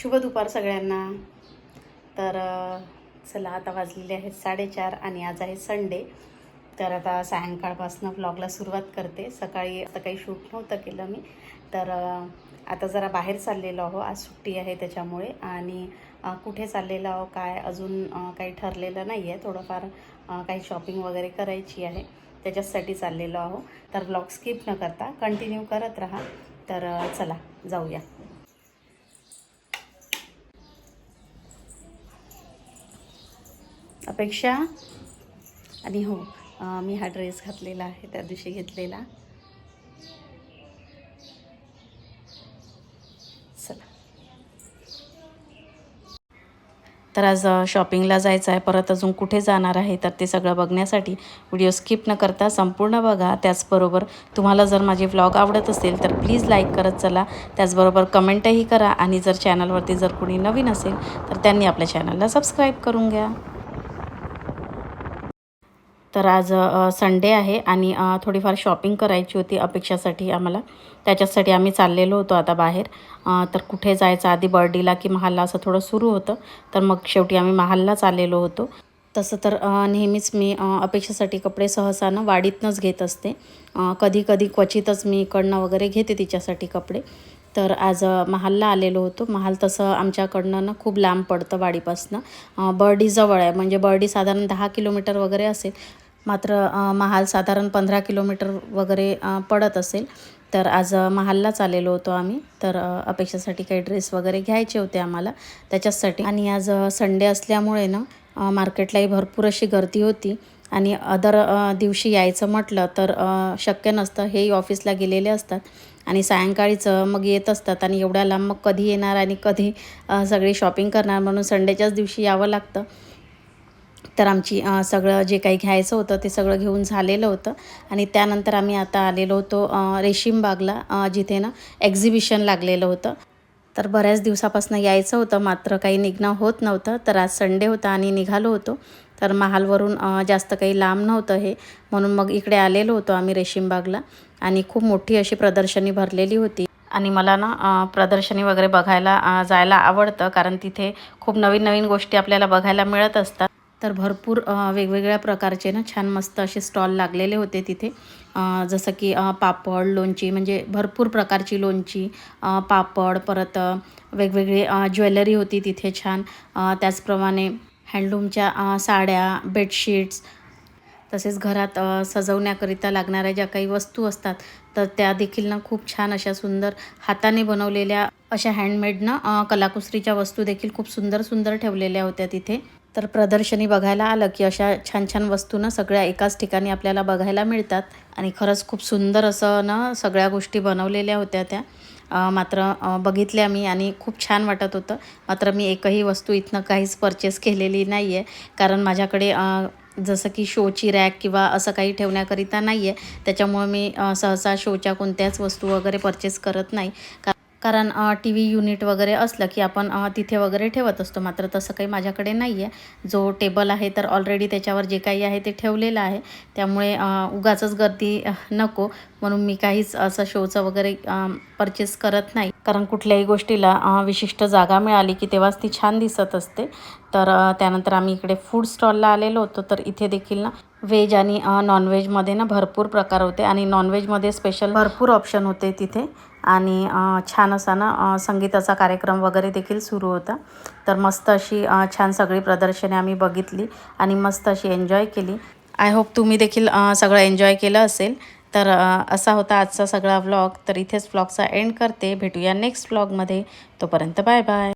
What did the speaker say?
शुभ दुपार सगळ्यांना। तर चला आता वाजलेले आहेत 4:30 आणि आज आहे संडे। तर आता सायंकाळपासून व्लॉगला सुरुवात करते। सकाळी आता काही शूट नव्हतं केलं मी, तर आता जरा बाहेर चाललेलो आहो, आज सुट्टी आहे त्याच्यामुळे। आणि कुठे चाललेलो आहो काय अजून काही ठरलेलं नाही आहे, थोडंफार काही शॉपिंग वगैरे करायची आहे, त्याच्यासाठी चाललेलो आहो। तर व्लॉग स्किप न करता कंटिन्यू करत राहा। तर चला जाऊया। अपेक्षा आणि हो, मी हा ड्रेस घातलेला आहे, त्या दिवशी घेतलेला। चला, तर आज शॉपिंगला जायचं आहे, परत अजून कुठे जाणार आहे तर ते सगळं बघण्यासाठी व्हिडिओ स्किप न करता संपूर्ण बघा। त्याचबरोबर तुम्हाला जर माझे व्लॉग आवडत असेल तर प्लीज लाईक करत चला, त्याचबरोबर कमेंटही करा। आणि जर चॅनलवरती जर कोणी नवीन असेल तर त्यांनी आपल्या चॅनलला सबस्क्राईब करून घ्या। तर आज संडे आहे आणि थोडीफार शॉपिंग करायची होती अपेक्षासाठी आम्हाला, त्याच्यासाठी आम्ही चाललेलो होतो आता बाहेर। तर कुठे जायचं, आधी बर्डीला की महालला असं थोडं सुरू होतं, तर मग शेवटी आम्ही महाललाच आलेलो होतो। तसं तर नेहमीच मी अपेक्षासाठी कपडे सहसा वाडीतनंच घेत असते। कधी कधी क्वचितच मी इकडनं वगैरे घेते तिच्यासाठी कपडे। तर आज महालला आलेलो होतो। महाल तसं आमच्याकडनं खूप लांब पडतं वाडीपासनं। बर्डी जवळ आहे, म्हणजे बर्डी साधारण 10 किलोमीटर वगैरे असेल, मात्र महाल साधारण 15 किलोमीटर वगैरे पडत असेल। तर आज महाललाच आलेलो होतो आम्ही। तर अपेक्षासाठी काही ड्रेस वगैरे घ्यायचे होते आम्हाला त्याच्यासाठी। आणि आज संडे असल्यामुळे मार्केटलाही भरपूर अशी गर्दी होती। आणि अदर दिवशी यायचं म्हटलं तर शक्य नसतं, हेही ऑफिसला गेलेले असतात आणि सायंकाळीच मग येत असतात, आणि एवढ्या लांब मग कधी येणार आणि कधी सगळी शॉपिंग करणार, म्हणून संडेच्याच दिवशी यावं लागतं। तर आमची सगळं जे काही घ्यायचं होतं ते सगळं घेऊन झालेलं होतं। आणि त्यानंतर आम्ही आता आलेलो होतो रेशीमबागला, जिथे एक्झिबिशन लागलेलं होतं। तर बऱ्याच दिवसापासून यायचं होतं, मात्र काही निघणं होत नव्हतं। तर आज संडे होता आणि निघालो होतो। तर महालवरून जास्त काही लांब नव्हतं हे, म्हणून मग इकडे आलेलो होतो आम्ही रेशीमबागला। आणि खूप मोठी अशी प्रदर्शनी भरलेली होती। आणि मला प्रदर्शनी वगैरे बघायला जायला आवडतं, कारण तिथे खूप नवीन नवीन गोष्टी आपल्याला बघायला मिळत असतात। तर भरपूर वेगवेगळ्या प्रकारचे छान मस्त असे स्टॉल लागलेले होते तिथे। जसं की पापड, लोणची, म्हणजे भरपूर प्रकारची लोणची, पापड, परत वेगवेगळी ज्वेलरी होती तिथे छान। त्याचप्रमाणे हँडलूमच्या साड्या, बेडशीट्स, तसेच घरात सजवण्याकरिता लागणाऱ्या ज्या काही वस्तू असतात तर त्या देखील खूप छान अशा सुंदर हाताने बनवलेल्या अशा हँडमेडनं कलाकुसरीच्या वस्तू देखील खूप सुंदर सुंदर ठेवलेल्या होत्या तिथे। तर प्रदर्शनी बघायला आलं की अशा छान छान वस्तू सगळ्या एकाच ठिकाणी आपल्याला बघायला मिळतात। आणि खरंच खूप सुंदर असं सगळ्या गोष्टी बनवलेल्या होत्या त्या। मात्र बघितल्या मी आणि खूप छान वाटत होतं। मात्र मी एकही वस्तू इथनं काहीच परचेस केलेली नाही आहे, कारण माझ्याकडे जसं की शोची रॅक किंवा असं काही ठेवण्याकरिता नाही आहे, त्याच्यामुळे मी सहसा शोच्या कोणत्याच वस्तू वगैरे परचेस करत नाही। कारण टी व्ही युनिट वगैरे असलं की आपण तिथे वगैरे ठेवत असतो, मात्र तसं काही माझ्याकडे नाही आहे। जो टेबल आहे तर ऑलरेडी त्याच्यावर जे काही आहे ते ठेवलेलं आहे, त्यामुळे उगाचच गर्दी नको, म्हणून मी काहीच असं शोचं वगैरे परचेस करत नाही। कारण कुठल्याही गोष्टीला विशिष्ट जागा मिळाली की तेव्हाच ती छान दिसत असते। तर त्यानंतर आम्ही इकडे फूड स्टॉलला आलेलो होतो। तर इथे देखील व्हेज आणि नॉनव्हेजमध्ये भरपूर प्रकार होते, आणि नॉनव्हेजमध्ये स्पेशल भरपूर ऑप्शन होते तिथे। आणि छान असा संगीताचा कार्यक्रम वगैरे देखील सुरू होता। तर मस्त अशी छान सगळी प्रदर्शने आम्ही बघितली आणि मस्त अशी एन्जॉय केली। आय होप तुम्ही देखील सगळं एन्जॉय केलं असेल। तर असा होता आजचा सगळा व्लॉग। तर इथेच व्लॉगचा एंड करते, भेटूया नेक्स्ट व्लॉगमध्ये। तोपर्यंत बाय बाय।